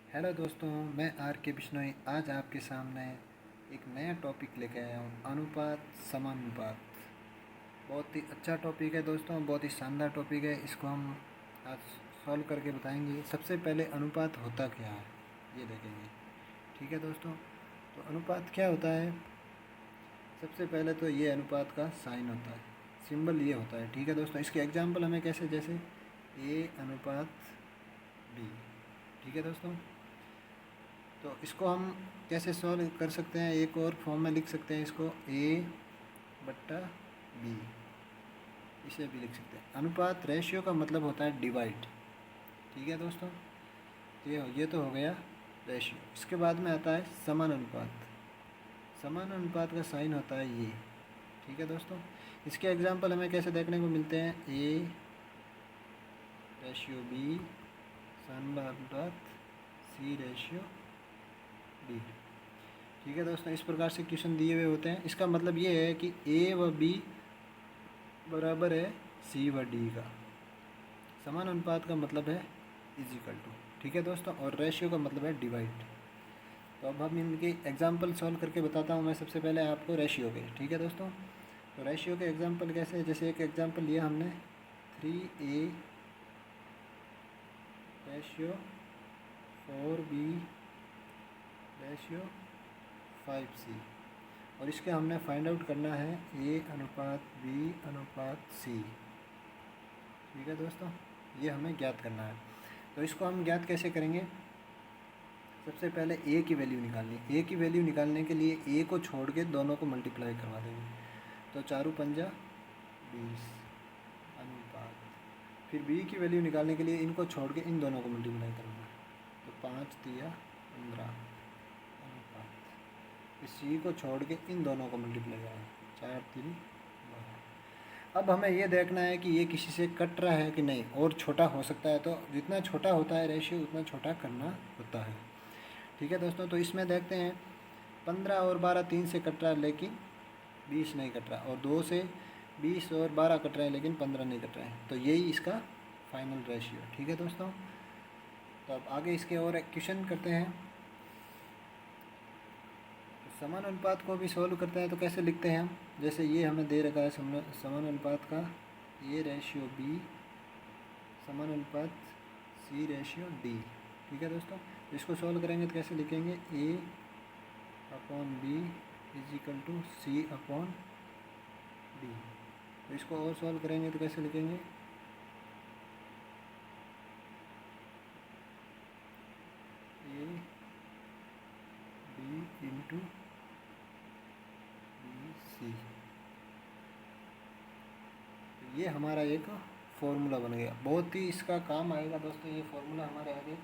Hello दोस्तों, मैं are के बिश्नोई आज आपके सामने एक नया टॉपिक लेके आया हूँ। अनुपात समानुपात। बहुत ही अच्छा टॉपिक है दोस्तों, बहुत ही शानदार टॉपिक है। इसको हम आज सॉल्व करके बताएंगे। सबसे पहले अनुपात होता क्या है ये देखेंगे। ठीक है दोस्तों, तो अनुपात क्या होता है। सबसे पहले तो ये अनुपात का साइन होता है, सिंबल ये होता है। ठीक है दोस्तों, इसके एग्जाम्पल हमें कैसे, जैसे ए अनुपात बी। ठीक है दोस्तों, तो इसको हम कैसे सॉल्व कर सकते हैं, एक और फॉर्म में लिख सकते हैं इसको, ए बट्टा बी, इसे भी लिख सकते हैं। अनुपात रेशियो का मतलब होता है डिवाइड। ठीक है दोस्तों, तो ये तो हो गया रेशियो। इसके बाद में आता है समान अनुपात। समान अनुपात का साइन होता है ये। ठीक है दोस्तों, इसके एग्जाम्पल हमें कैसे देखने को मिलते हैं, ए रेशियो बी समान अनुपात सी रेशियो डी। ठीक है दोस्तों, इस प्रकार से क्वेश्चन दिए हुए होते हैं। इसका मतलब ये है कि ए व बी बराबर है सी व डी का। समान अनुपात का मतलब है इजिकल टू। ठीक है दोस्तों, और रेशियो का मतलब है डिवाइड। तो अब हम इनके एग्जांपल सॉल्व करके बताता हूँ मैं। सबसे पहले आपको रेशियो के। ठीक है दोस्तों, तो रेशियो के एग्जांपल कैसे है, जैसे एक एग्जांपल लिया हमने 3A ratio 4B ratio 5C, और इसके हमने फाइंड आउट करना है ए अनुपात बी अनुपात सी। ठीक है दोस्तों, ये हमें ज्ञात करना है। तो इसको हम ज्ञात कैसे करेंगे। सबसे पहले ए की वैल्यू निकालनी। ए की वैल्यू निकालने के लिए ए को छोड़ के दोनों को मल्टीप्लाई करवा देंगे। तो 4 पंजा 20 अनुपात। फिर बी की वैल्यू निकालने के लिए इनको छोड़ के इन दोनों को मल्टीप्लाई करना। तो 5 तिया 15 अनुपात। फिर सी को छोड़ के इन दोनों को मल्टीप्लाई करना, 4 3 12। अब हमें ये देखना है कि ये किसी से कट रहा है कि नहीं, और छोटा हो सकता है। तो जितना छोटा होता है रेशियो उतना छोटा करना होता है। ठीक है दोस्तों, तो इसमें देखते हैं 15 और 12 3 से कट रहा है लेकिन 20 नहीं कट रहा, और 2 से 20 और 12 कट रहे हैं लेकिन 15 नहीं कट रहे हैं। तो यही इसका फाइनल रेशियो। ठीक है दोस्तों, तो अब आगे इसके और एक क्वेश्चन करते हैं। समान अनुपात को भी सॉल्व करते हैं। तो कैसे लिखते हैं हम, जैसे ये हमें दे रखा है समान अनुपात का ए रेशियो बी समान अनुपात सी रेशियो डी। ठीक है दोस्तों, इसको सॉल्व करेंगे तो कैसे लिखेंगे, A upon B is equal to C upon D. तो इसको और सॉल्व करेंगे तो कैसे लिखेंगे, A B into B C. ये हमारा एक फॉर्मूला बन गया। बहुत ही इसका काम आएगा दोस्तों ये फॉर्मूला हमारे आगे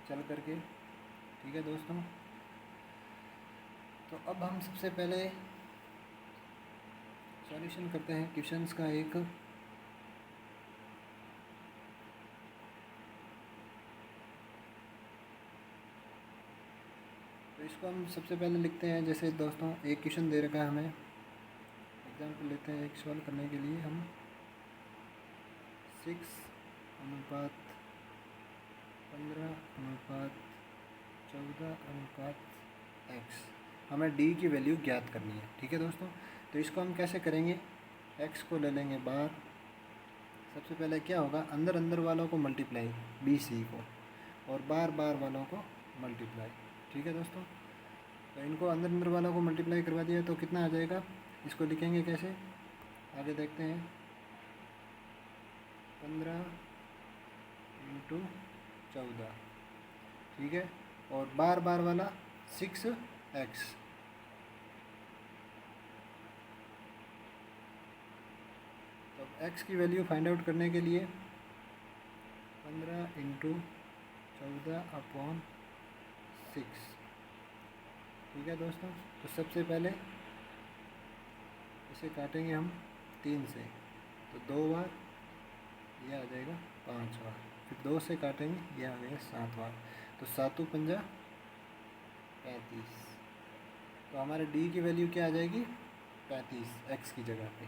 चल करके। ठीक है दोस्तों, तो अब हम सबसे पहले सॉल्यूशन करते हैं क्वेश्चंस का एक। तो इसको हम सबसे पहले लिखते हैं। जैसे दोस्तों एक क्वेश्चन दे रखा है हमें, एग्जाम्पल लेते हैं एक सॉल्व करने के लिए हम 6 अनुपात 15 अनुपात 14 अनुपात x। हमें डी की वैल्यू ज्ञात करनी है। ठीक है दोस्तों, तो इसको हम कैसे करेंगे, x को ले लेंगे बाहर। सबसे पहले क्या होगा, अंदर अंदर वालों को मल्टीप्लाई बी सी को, और बार बार वालों को मल्टीप्लाई। ठीक है दोस्तों, तो इनको अंदर अंदर वालों को मल्टीप्लाई करवा दिया तो कितना आ जाएगा। इसको लिखेंगे कैसे, आगे देखते हैं। 15 इंटू 14। ठीक है, और बार बार वाला 6x। तो x की वैल्यू फाइंड आउट करने के लिए 15 इंटू 14 अपॉन 6। ठीक है दोस्तों, तो सबसे पहले इसे काटेंगे हम 3 से, तो 2 बार ये आ जाएगा 5 बार। फिर 2 से काटेंगे, ये आ जाएगा 7 बार। तो 7 पंजा 35। तो हमारे डी की वैल्यू क्या आ जाएगी, 35 एक्स की जगह पे।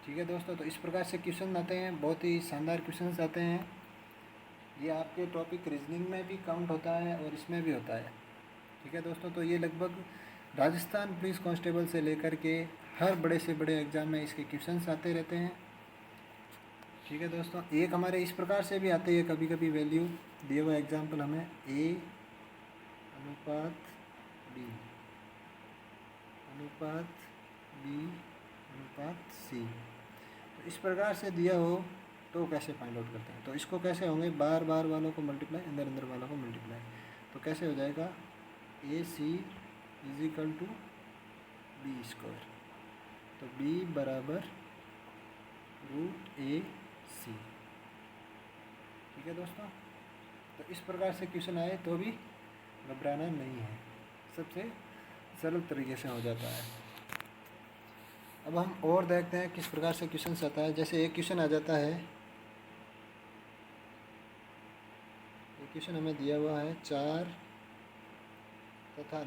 ठीक है दोस्तों, तो इस प्रकार से क्वेश्चन आते हैं, बहुत ही शानदार क्वेश्चन आते हैं। ये आपके टॉपिक रीजनिंग में भी काउंट होता है और इसमें भी होता है। ठीक है दोस्तों, तो ये लगभग राजस्थान पुलिस कांस्टेबल से लेकर के हर बड़े से बड़े एग्ज़ाम में इसके क्वेश्चंस आते रहते हैं। ठीक है दोस्तों, एक हमारे इस प्रकार से भी आते हैं कभी कभी वैल्यू दिए हुआ एग्जाम्पल हमें ए अनुपात बी अनुपात बी अनुपात सी, तो इस प्रकार से दिया हो तो कैसे फाइंड आउट करते हैं। तो इसको कैसे होंगे, बार बार वालों को मल्टीप्लाई, अंदर अंदर वालों को मल्टीप्लाई, तो कैसे हो जाएगा A C is equal to B square, तो बी बराबर रूट ए सी। ठीक है दोस्तों, तो इस प्रकार से क्वेश्चन आए तो भी घबराना नहीं है, सबसे सरल तरीके से हो जाता है। अब हम और देखते हैं किस प्रकार से क्वेश्चन आता है। जैसे एक क्वेश्चन आ जाता है, एक क्वेश्चन हमें दिया हुआ है 4 तथा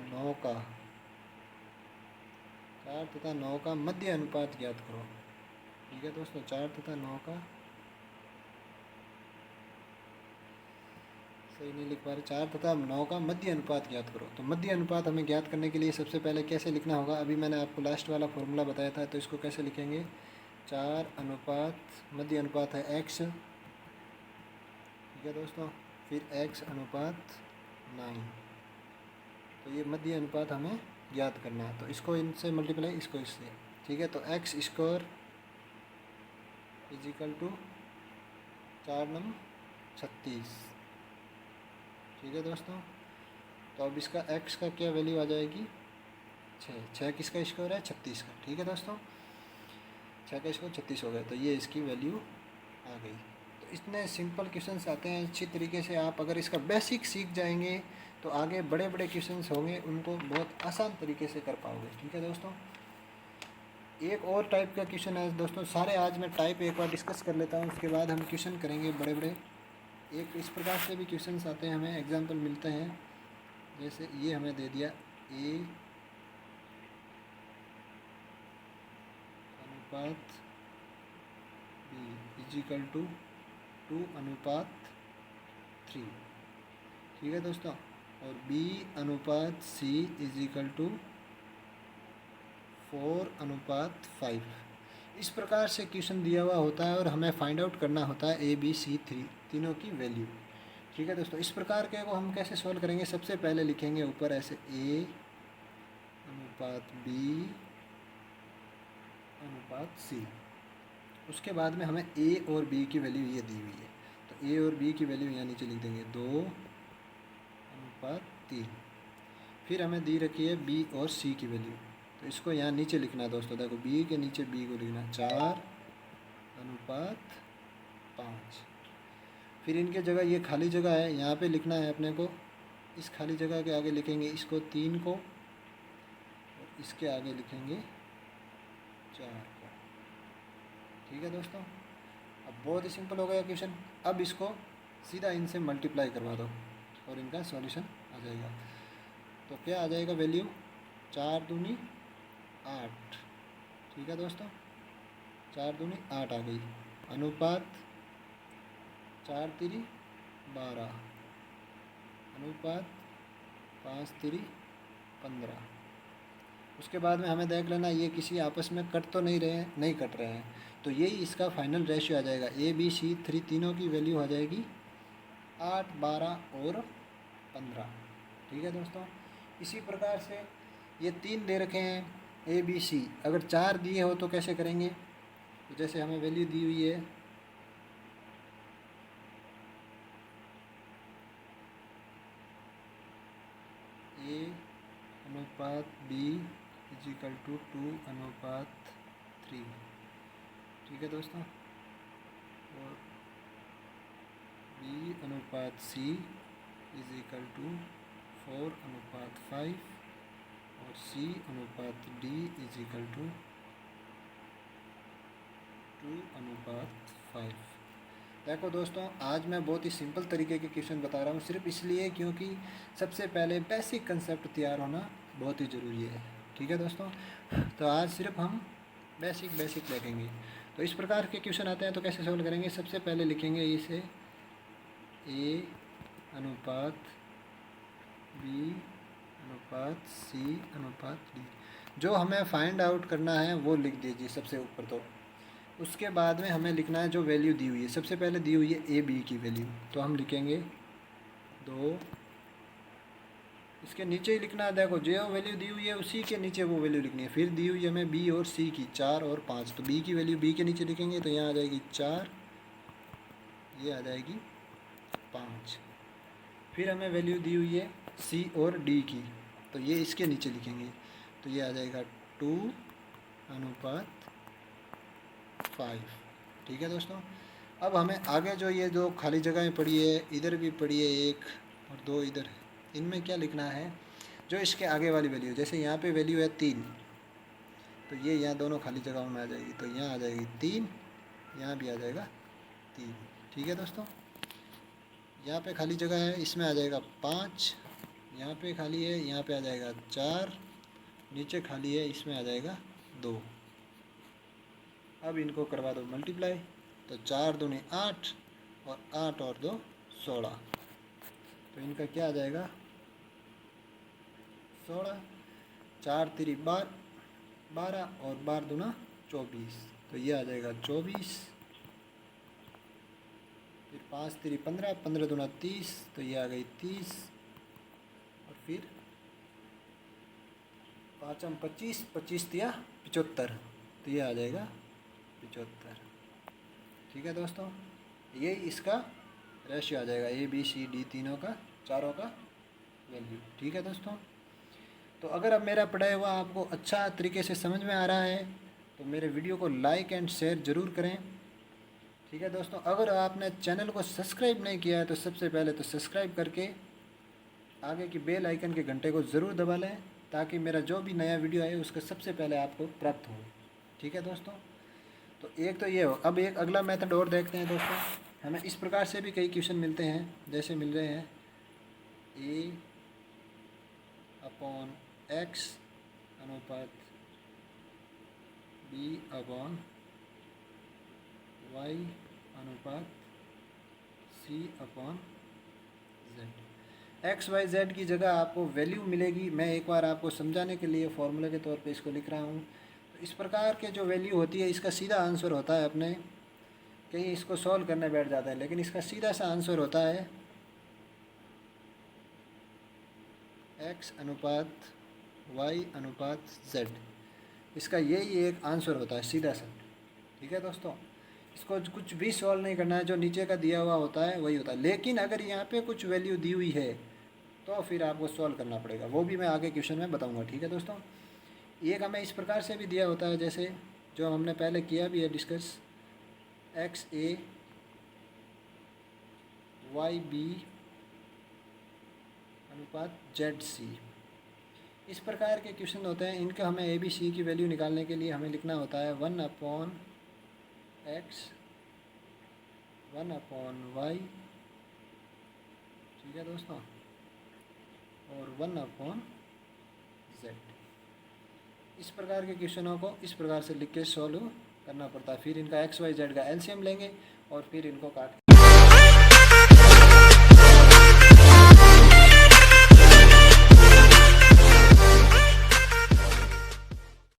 9 का मध्य अनुपात ज्ञात करो। ठीक है दोस्तों, 4 तथा 9 का, सही नहीं लिख पा रहे, 4 तथा 9 का मध्य अनुपात ज्ञात करो। तो मध्य अनुपात हमें ज्ञात करने के लिए सबसे पहले कैसे लिखना होगा, अभी मैंने आपको लास्ट वाला फॉर्मूला बताया था, तो इसको कैसे लिखेंगे, 4 अनुपात मध्य अनुपात है x। ठीक है दोस्तों, फिर x अनुपात 9, तो ये मध्य अनुपात हमें ज्ञात करना है। तो इसको इनसे मल्टीप्लाई, इसको इससे। ठीक है, तो x square is equal to 4 नम 36। ठीक है दोस्तों, तो अब इसका x का क्या वैल्यू आ जाएगी, 6 किसका स्क्वायर है, 36 का। ठीक है दोस्तों, 6 का स्क्वायर 36 हो गया, तो ये इसकी वैल्यू आ गई। तो इतने सिंपल क्वेश्चंस आते हैं, अच्छी तरीके से आप अगर इसका बेसिक सीख जाएंगे तो आगे बड़े बड़े क्वेश्चंस होंगे उनको बहुत आसान तरीके से कर पाओगे। ठीक है दोस्तों, एक और टाइप का क्वेश्चन है दोस्तों, सारे आज मैं टाइप एक बार डिस्कस कर लेता हूँ, उसके बाद हम क्वेश्चन करेंगे बड़े बड़े। एक इस प्रकार से भी क्वेश्चंस आते हैं, हमें एग्जांपल मिलते हैं। जैसे ये हमें दे दिया ए अनुपात बी इज इक्वल टू 2 अनुपात 3। ठीक है दोस्तों, और बी अनुपात सी इज इक्वल टू 4 अनुपात 5। इस प्रकार से क्वेश्चन दिया हुआ होता है और हमें फाइंड आउट करना होता है ए बी सी तीनों की वैल्यू। ठीक है दोस्तों, इस प्रकार के को हम कैसे सॉल्व करेंगे, सबसे पहले लिखेंगे ऊपर ऐसे ए अनुपात बी अनुपात सी, उसके बाद में हमें ए और बी की वैल्यू ये दी हुई है, तो ए और बी की वैल्यू यहाँ नीचे लिख देंगे 2 अनुपात 3। फिर हमें दी रखी है बी और सी की वैल्यू, तो इसको यहाँ नीचे लिखना है दोस्तों, देखो बी के नीचे बी को लिखना 4 अनुपात 5। फिर इनके जगह ये खाली जगह है, यहाँ पे लिखना है अपने को, इस खाली जगह के आगे लिखेंगे इसको 3 को, और इसके आगे लिखेंगे 4 को। ठीक है दोस्तों, अब बहुत ही सिंपल हो गया क्वेश्चन। अब इसको सीधा इनसे मल्टीप्लाई करवा दो और इनका सॉल्यूशन आ जाएगा। तो क्या आ जाएगा वैल्यू, 4 दूनी 8। ठीक है दोस्तों, 4 दूनी 8 आ गई, अनुपात 4 तिरी 12, अनुपात 5 तिरी 15। उसके बाद में हमें देख लेना ये किसी आपस में कट तो नहीं रहे हैं, नहीं कट रहे हैं, तो यही इसका फाइनल रेशियो आ जाएगा। ए बी सी 3 तीनों की वैल्यू आ जाएगी 8, 12 और 15। ठीक है दोस्तों, इसी प्रकार से ये 3 दे रखे हैं ए बी सी, अगर 4 दिए हो तो कैसे करेंगे, तो जैसे हमें वैल्यू दी हुई है ए अनुपात बी इज इक्वल टू 2 अनुपात 3। ठीक है दोस्तों, और बी अनुपात सी इज इक्वल टू 4 अनुपात 5 और सी अनुपात डी इज इक्वल टू 2 अनुपात 5। देखो दोस्तों, आज मैं बहुत ही सिंपल तरीके के क्वेश्चन बता रहा हूँ, सिर्फ इसलिए क्योंकि सबसे पहले बेसिक कंसेप्ट तैयार होना बहुत ही ज़रूरी है। ठीक है दोस्तों, तो आज सिर्फ हम बेसिक देखेंगे। तो इस प्रकार के क्वेश्चन आते हैं तो कैसे सॉल्व करेंगे, सबसे पहले लिखेंगे इसे ए अनुपात बी अनुपात सी अनुपात डी। जो हमें फाइंड आउट करना है वो लिख दीजिए सबसे ऊपर। तो उसके बाद में हमें लिखना है जो वैल्यू दी हुई है। सबसे पहले दी हुई है ए बी की वैल्यू, तो हम लिखेंगे 2। इसके नीचे ही लिखना है, देखो जो वैल्यू दी हुई है उसी के नीचे वो वैल्यू लिखनी है। फिर दी हुई है हमें बी और सी की 4 और 5, तो बी की वैल्यू बी के नीचे लिखेंगे, तो यहाँ आ जाएगी 4, ये आ जाएगी 5। फिर हमें वैल्यू दी हुई है सी और डी की, तो ये इसके नीचे लिखेंगे, तो ये आ जाएगा 2 अनुपात 5। ठीक है दोस्तों। अब हमें आगे जो ये दो खाली जगहें पड़ी है, इधर भी पड़ी है 1 और 2 इधर है, इनमें क्या लिखना है, जो इसके आगे वाली वैल्यू, जैसे यहाँ पे वैल्यू है 3, तो ये यहाँ दोनों खाली जगहों में आ जाएगी, तो यहाँ आ जाएगी 3, यहाँ भी आ जाएगा 3। ठीक है दोस्तों। यहाँ पे खाली जगह है, इसमें आ जाएगा 5, यहाँ पे खाली है, यहाँ पे आ जाएगा 4, नीचे खाली है, इसमें आ जाएगा 2। अब इनको करवा दो मल्टीप्लाई, तो 4 दूनी 8 और 8 और 2 16, तो इनका क्या आ जाएगा 16, 4 3 12 और 12 दूना 24, तो ये आ जाएगा 24। फिर 5 3 15, 15 दूना 30, तो ये आ गई 30, और फिर 5 25, 25 तिया 75, तो ये आ जाएगा 75। ठीक है दोस्तों, ये इसका रेशियो आ जाएगा ए बी सी डी तीनों का, चारों का वैल्यू। ठीक है दोस्तों। तो अगर अब मेरा पढ़ाया हुआ आपको अच्छा तरीके से समझ में आ रहा है तो मेरे वीडियो को लाइक एंड शेयर ज़रूर करें। ठीक है दोस्तों। अगर आपने चैनल को सब्सक्राइब नहीं किया है तो सबसे पहले तो सब्सक्राइब करके आगे की बेल आइकन के घंटे को ज़रूर दबा लें, ताकि मेरा जो भी नया वीडियो आए उसका सबसे पहले आपको प्राप्त हो। ठीक है दोस्तों। तो एक तो ये हो। अब एक अगला मेथड और देखते हैं दोस्तों। हमें इस प्रकार से भी कई क्वेश्चन मिलते हैं, जैसे मिल रहे हैं a अपॉन x अनुपात b अपॉन y अनुपात c upon z। X y z की जगह आपको वैल्यू मिलेगी। मैं एक बार आपको समझाने के लिए फॉर्मूले के तौर पे इसको लिख रहा हूँ। तो इस प्रकार के जो वैल्यू होती है इसका सीधा आंसर होता है, अपने कहीं इसको सॉल्व करने बैठ जाता है, लेकिन इसका सीधा सा आंसर होता है x अनुपात y अनुपात z। इसका यही एक आंसर होता है सीधा सा। ठीक है दोस्तों। इसको कुछ भी सॉल्व नहीं करना है, जो नीचे का दिया हुआ होता है वही होता है। लेकिन अगर यहाँ पे कुछ वैल्यू दी हुई है तो फिर आपको सॉल्व करना पड़ेगा, वो भी मैं आगे क्वेश्चन में बताऊँगा। ठीक है दोस्तों। एक हमें इस प्रकार से भी दिया होता है, जैसे जो हमने पहले किया भी है डिस्कस, एक्स ए वाई बी अनुपात जेड सी। इस प्रकार के क्वेश्चन होते हैं। इनका हमें ए बी सी की वैल्यू निकालने के लिए हमें लिखना होता है 1 अपॉन एक्स 1 अपॉन वाई। ठीक है दोस्तों। और 1 अपॉन जेड। इस प्रकार के क्वेश्चनों को इस प्रकार से लिख के सॉल्व करना पड़ता है। फिर इनका एक्स वाई जेड का एलसीएम लेंगे और फिर इनको काट